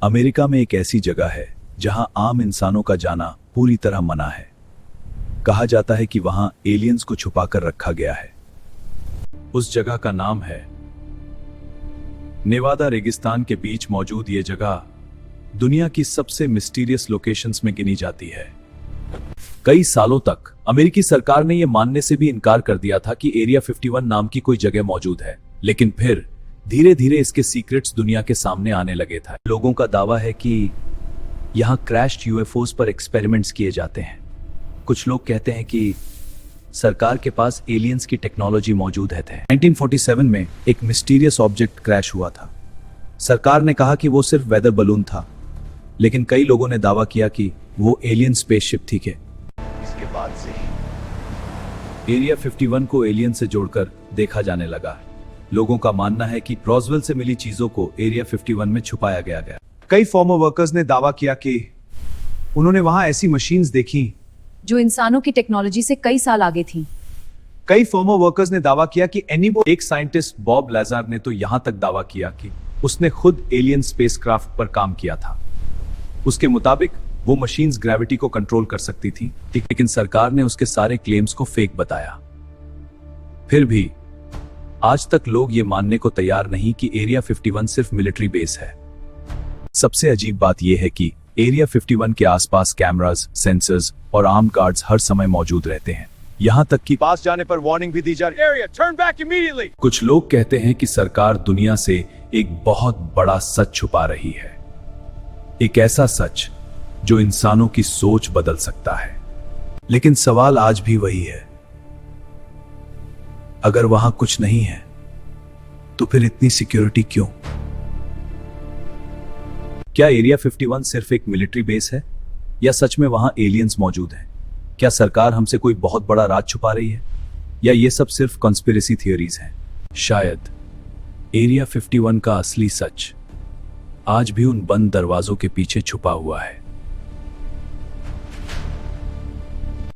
America में एक ऐसी जगह है जहां आम इंसानों का जाना पूरी तरह मना है। कहा जाता है कि वहां एलियंस को छुपाकर रखा गया है। उस जगह का नाम है नेवादा। रेगिस्तान के बीच मौजूद ये जगह दुनिया की सबसे मिस्टीरियस लोकेशंस में गिनी जाती है। कई सालों तक अमेरिकी सरकार ने यह मानने से भी इनकार कर दिया था कि एरिया 51 नाम की कोई जगह मौजूद है, लेकिन फिर धीरे धीरे इसके सीक्रेट्स दुनिया के सामने आने लगे थे। लोगों का दावा है कि यहां क्रैश्ड यूएफओस पर एक्सपेरिमेंट्स किए जाते हैं। कुछ लोग कहते हैं कि सरकार के पास एलियंस की टेक्नोलॉजी मौजूद है। 1947 में एक मिस्टीरियस ऑब्जेक्ट क्रैश हुआ था। सरकार ने कहा कि वो सिर्फ वेदर बलून था, लेकिन कई लोगों ने दावा किया कि वो एलियन स्पेसशिप थी। इसके बाद से एरिया 51 को एलियन से जोड़कर देखा जाने लगा। लोगों का मानना है कि रॉसवेल से मिली चीजों को एरिया 51 में छुपाया गया। कई फॉर्मर वर्कर्स ने दावा किया कि उन्होंने वहां ऐसी मशीन्स देखी जो इंसानों की टेक्नोलॉजी से कई साल आगे थी। कई फॉर्मर वर्कर्स ने दावा किया कि एक साइंटिस्ट बॉब लेज़ार ने तो यहां तक दावा किया कि उसने खुद एलियन स्पेसक्राफ्ट पर काम किया था। उसके मुताबिक वो मशीन्स ग्रेविटी को कंट्रोल कर सकती थी, लेकिन सरकार ने उसके सारे क्लेम्स को फेक बताया। फिर भी आज तक लोग ये मानने को तैयार नहीं कि एरिया 51 सिर्फ मिलिट्री बेस है। सबसे अजीब बात यह है कि एरिया 51 के आसपास कैमरास, सेंसर्स और आर्म्ड गार्ड्स हर समय मौजूद रहते हैं। यहां तक कि पास जाने पर वार्निंग भी दी जा रही है। कुछ लोग कहते हैं कि सरकार दुनिया से एक बहुत बड़ा सच छुपा रही है, एक ऐसा सच जो इंसानों की सोच बदल सकता है। लेकिन सवाल आज भी वही है, अगर वहां कुछ नहीं है तो फिर इतनी सिक्योरिटी क्यों? क्या एरिया 51 सिर्फ एक मिलिट्री बेस है, या सच में वहां एलियंस मौजूद हैं? क्या सरकार हमसे कोई बहुत बड़ा राज छुपा रही है, या ये सब सिर्फ कॉन्स्पिरेसी थियरीज हैं? शायद एरिया 51 का असली सच आज भी उन बंद दरवाजों के पीछे छुपा हुआ है।